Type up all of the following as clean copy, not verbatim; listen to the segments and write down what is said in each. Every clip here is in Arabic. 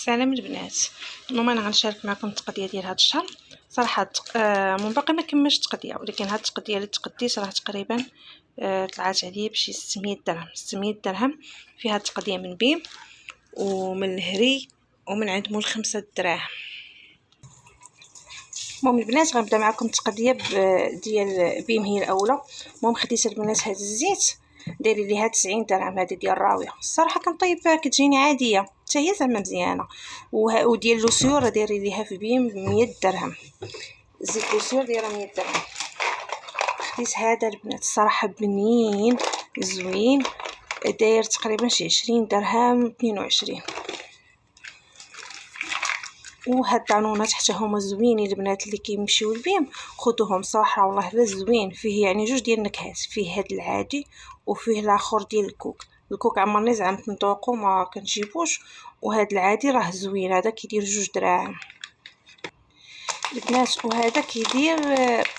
السلام البنات. اليوم انا غنشارك معكم التقضيه ديال هذا الشهر. صراحه من باقي ما كملتش التقضيه، ولكن هذه التقضيه اللي تقديت راه تقريبا طلعت عليا بشي 600 درهم. 600 درهم فيها التقضيه من بيم ومن الهري ومن عند مول 5 دراهم. المهم البنات غنبدا معكم التقضيه ديال بيم هي الاولى. المهم خديت البنات هذا الزيت داير ليها 90 درهم. هذه ديال الراويه الصراحه كنطيب كتجيني عاديه حتى هي زعما مزيانه. وديال لوسيور داير ليها في بيم 100 درهم. زيت لوسيور دايره 100 درهم. خديت هذا البنات الصراحه بنين زوين داير تقريبا شي 20 درهم 22. وهاد الطانونات حتى هما زوينين البنات اللي كيمشيو للبيم خذوهم صراحه والله لا زوين. فيه يعني جوج ديال النكهات، فيه هاد العادي وفيه الاخر ديال الكوك عمرني زعما نذوقو ما كنجيبوش، وهاد العادي راه زوين. هذا كيدير 2 دراهم البنات، وهذا كيدير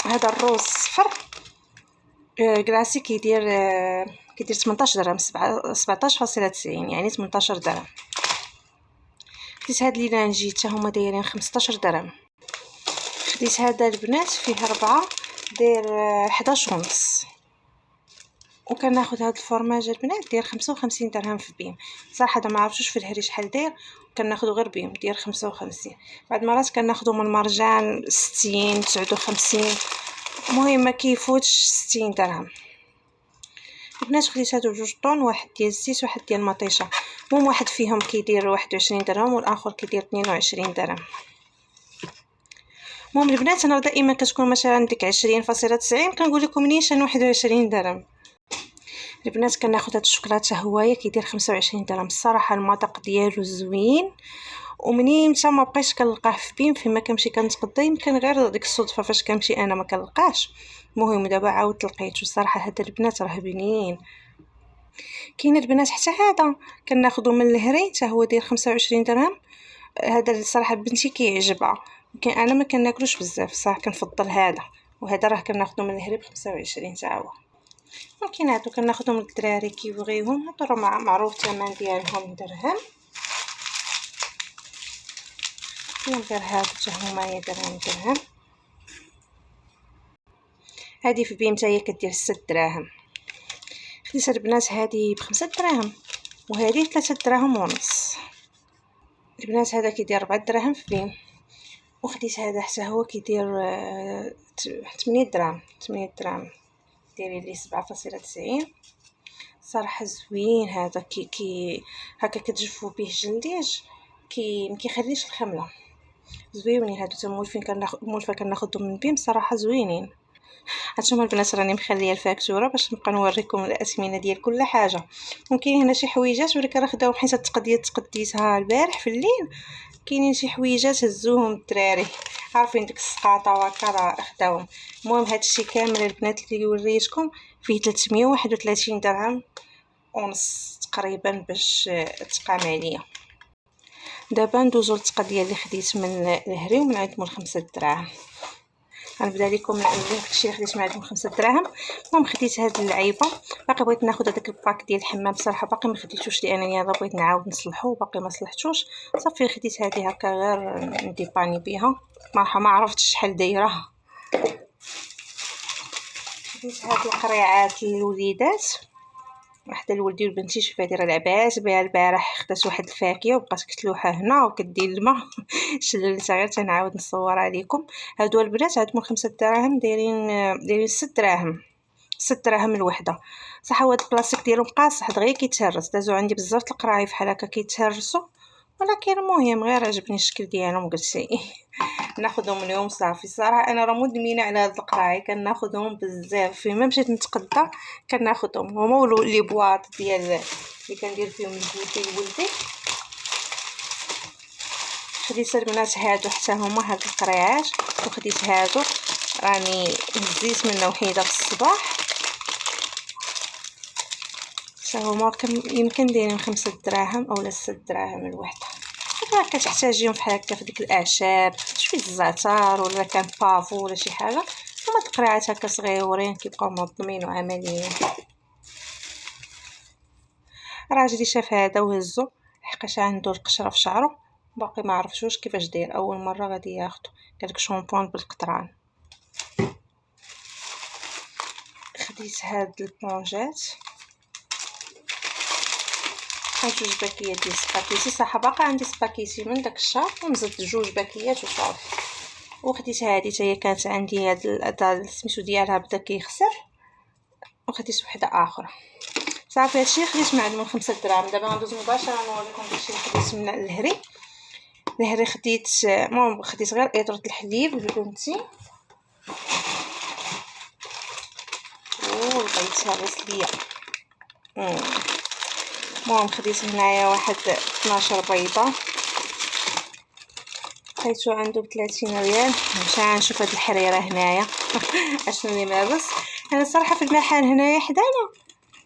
هذا الروز صفر كلاسي كيدير 18 درهم 17.90 يعني 18 درهم. خديت هاد ليلانجي حتى هما دايرين 15 درهم. خديت هذا البنات فيه 4 داير 11 ونص. وكناخذ هاد الفرماج البنات داير 55 درهم في بيم. صراحه ما عرفتوش في الهري شحال داير، كناخذو غير بيم داير 55. بعض المرات كناخذو من مرجان 60 59. المهم ما كيفوتش 60 درهم البنات. خديت هادو 2 طون، واحد ديال الزيت وواحد ديال المطيشه. المهم واحد فيهم كيدير 21 درهم والاخر كيدير 22 درهم. المهم البنات انا دائما كتكون مثلا ديك 20.90 كنقول لكم نيشان 21 درهم البنات. كناخذ هاد الشوكولاته هوايه كيدير 25 درهم. الصراحه المذاق ديالو زوين، ومنين متى ما بقيتش كنلقاه في بيم فيما كنمشي كنتقضى، يمكن غير ديك الصدفه فاش كنمشي انا ما كنلقاش. المهم دابا عاودت لقيتو. الصراحه هاد البنات راه بنين. كاين البنات حتى هذا كناخذو من الهري حتى هو داير 25 درهم. هذا الصراحه بنتي كيعجبها، كاين انا ما كناكلوش بزاف صراحه كنفضل هذا. وهذا راه كناخذو من الهري ب 25 حتى هو. ممكن هادو كناخذهم للدراري كيبغيوهم، هادو راه معروف الثمن ديالهم درهم. كاين غير هادو حتى هما درهم. هادي في بيم حتى هي كدير 6 دراهم. خديت البنات هادي ب5 دراهم وهادي 3 دراهم ونص البنات. هذا كيدير 4 دراهم في بيم. وخديت هذا حتى هو كيدير 8 دراهم داير لي 7.90. صراحه زوين هذا كي هكا كتجفو به الجلديج ما كيخليش الخمله. زوينين هادو تمولفين كناخذهم من بيم صراحه زوينين. هانتوما البنات راني مخليه الفاكتوره باش نبقى نوريكم الاثمنه ديال كل حاجه. ممكن هنا شي حويجات ولكن راه خداو حيت التقضيه تقديتها البارح في الليل. كاينين شي حويجات هزوهم الدراري عارفين ديك السقاطه وهكا راه خداوهم. المهم هادشي كامل البنات اللي وريتكم فيه 331 درهم ونص تقريبا باش تقام عليا. دابا ندوزو للتقضيه اللي خديت من الهري ومن عند مول 5 دراهم. غنبدا لكم من داكشي اللي خديت من عندهم 5 دراهم. المهم خديت هاد اللعيبه. باقي بغيت ناخذ هذاك الباك ديال الحمام بصراحه باقي ما خديتوش لانني هذا بغيت نعاود نصلحو باقي ما صلحتوش. صافي خديت هذه هكا غير نديباني بها ما عرفتش شحال دايره. خديت هاد القريعات للوليدات، وحده لولدي وبنتي. شوف هذه راه لعبات بها البارح. خدات واحد الفاكهه وبقات كتلوحها هنا وكدير الماء شللتها غير تنعاود نصورها لكم. هادو البنات عندهم 5 دراهم دايرين 6 دراهم 6 دراهم الوحده. صح هو هاد البلاستيك ديالهم قاصح دغيا كيتهرس. دازو عندي بزاف القرايف بحال هكا كيتهرسوا، ولكن المهم غير عجبني الشكل ديالهم قلت ناخذهم اليوم صافي. صراحه انا راه مدمنه على هاد القراي كناخذهم بزاف. فيما مشيت نتقضى كناخذهم هما لي بواط ديال اللي كندير فيهم البوتي لولدي. خديت البنات هادو حتى هما هاد القريعات، وخديت هادو راني هزيت منه وحيده في الصباح حتى هما يمكن دايرين 5 دراهم اولا 6 دراهم الوحده. راه كتحتاجيهم بحال هكا في ديك الاعشاب شويه الزعتر ولا كان بافو ولا شي حاجه. هما القرعات هكا صغيورين كيبقاو منظمين وعمليين. راجلي شاف هذا وهزو حقاش عنده القشره في شعره باقي ما عرفتوش كيفاش داير، اول مره غادي ياخدو. قالك شامبوان بالقطران. خديت هاد البونجات، خديت 2 باكيات ديال سباكيتي. صح باقا عندي سباكيتي من داك الشهر ونزدت 2 باكيات وصافي. وخديت هادي حتى هي كانت عندي هاد سميتو ديالها بدا كيخسر، وخديت وحده اخرى. صافي هادشي خديت من 5 دراهم. دابا غندوز مباشره نوريكم داكشي اللي خديت من الهري. خديت المهم خديت غير اطره الحليب لبنتي، ولقيتها غسليه. المهم خديت هنايا واحد 12 بيضه، لقيتو عنده ب30 ريال. مشى نشوف هاد الحريره هنايا اشنو اللي لابس. انا صراحه في المحل هنايا حدانا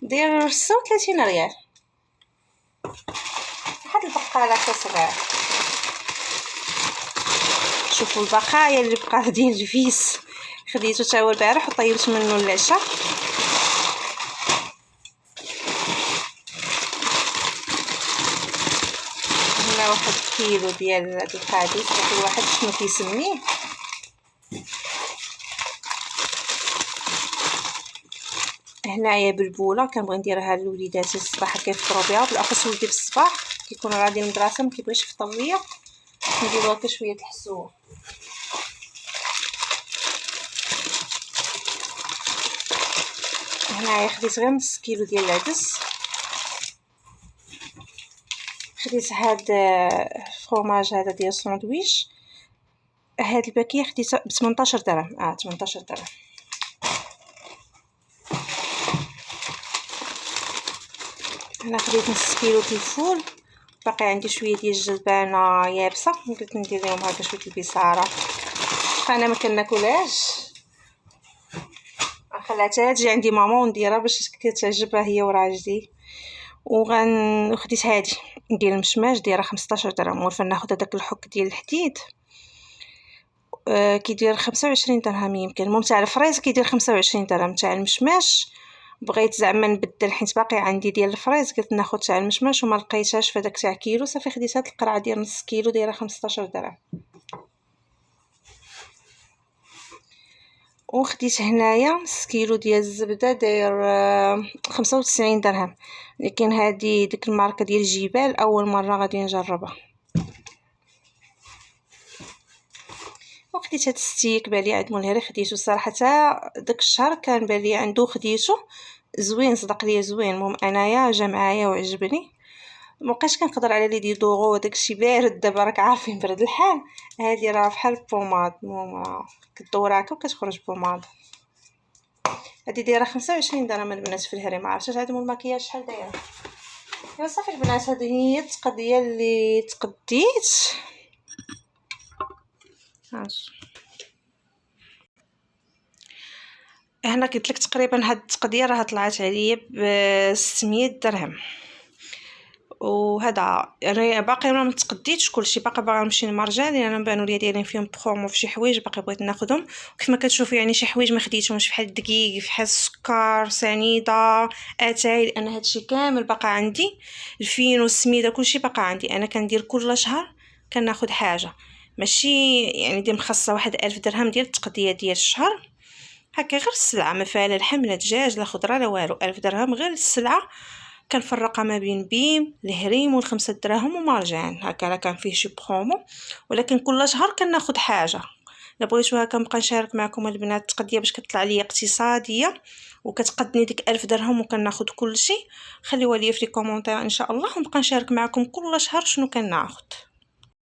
داير 36 ريال. واحد البقاله كصغير. شوفوا البقايا اللي بقات ديال الفيس، خديته حتى هو البارح وطيبت منه العشاء. هنا واحد كيلو ديال هاد القاديس، كل واحد شنو كيسميه. هنايا بلبوله كنبغي نديرها للوليدات الصباح كيفطروا بها، بالاخص ولدي في الصباح كيكونوا غاديين للمدرسه ما كيبغيش يفطر ليا، نديرو هكا شويه د الحسوه. هنايا خديت غير نص كيلو ديال العدس. خديت هاد الفرماج هذا ديال الساندويتش، هاد الباكيه خديتها ب 18 درهم. 18 درهم. انا خديت نص كيلو د الفول، باقي عندي شويه ديال الجلبانه يابسه، قلت ندير لهم هكا شويه البصاره. انا ما كناكلهاش، خلاتها تجي عندي ماما ونديرها باش كتعجبها هي وراجلي. وخديت هادي ديال المشماش دايره 15 درهم. ولفا ناخذ هذاك الحك ديال الحديد كيدير 25 درهم يمكن. المهم تاع الفريز كيدير 25 درهم. تاع المشماش بغيت زعما نبدل حيت باقي عندي ديال الفريز، قلت ناخذ تاع المشماش وما لقيتهاش في داك تاع كيلو. صافي خديت هاد القرعه ديال نص كيلو دايره 15 درهم. وخديت هنايا نص كيلو ديال الزبده داير 95 درهم، لكن هذه ديك الماركه ديال جبال اول مره غادي نجربها. وخديت هاد الستيك بالي عند مولهري، خديته صراحه داك الشهر كان بالي عنده، خديته زوين صدق ليا زوين. المهم انايا جا معايا وعجبني، مابقيتش كنقدر على لي دي دوغو وداكشي بارد. دابا راك عارفين برد الحال. هادي راه بحال البوماد، المهم كدور هكا وكتخرج بوماد. هادي دايره 25 درهم البنات في الهري. ما عرفتش عندهم الماكياج شحال دايره. ايوا صافي البنات، هذه هي التقضيه اللي تقديت. هنا قلت لك تقريبا هاد التقضيه راه طلعت عليا ب 600 درهم. وهذا انا باقي ما متقديتش كلشي، باقي باغا نمشي للمرجان لان انا بانوا لي دايرين فيهم برومو في شي حوايج باقي بغيت ناخذهم. وكيف ما كتشوفوا يعني شي حوايج ما خديتهمش، بحال الدقيق، بحال السكر، سنيده، اتاي، لان هادشي كامل باقي عندي. الفين والسميده كلشي باقي عندي. انا كندير كل شهر كناخذ حاجه، ماشي يعني دير مخصصه واحد 1000 درهم ديال التقضيه ديال الشهر هكا. غير السلعه ما فيها لا لحم لا دجاج لا خضره لا والو. 1000 درهم غير السلعه. كنفرقها ما بين بيم، الهريم و5 دراهم ومارجان. هكا راه كان فيه شي برومو، ولكن كل شهر كناخذ حاجه. الا بغيتو هكا نبقى نشارك معكم البنات التقضيه باش كتطلع ليا اقتصاديه وكتقدني ديك 1000 درهم وكناخذ كل شيء. خليوها لي في لي كومونتير ان شاء الله، ونبقى نشارك معكم كل شهر شنو كناخذ.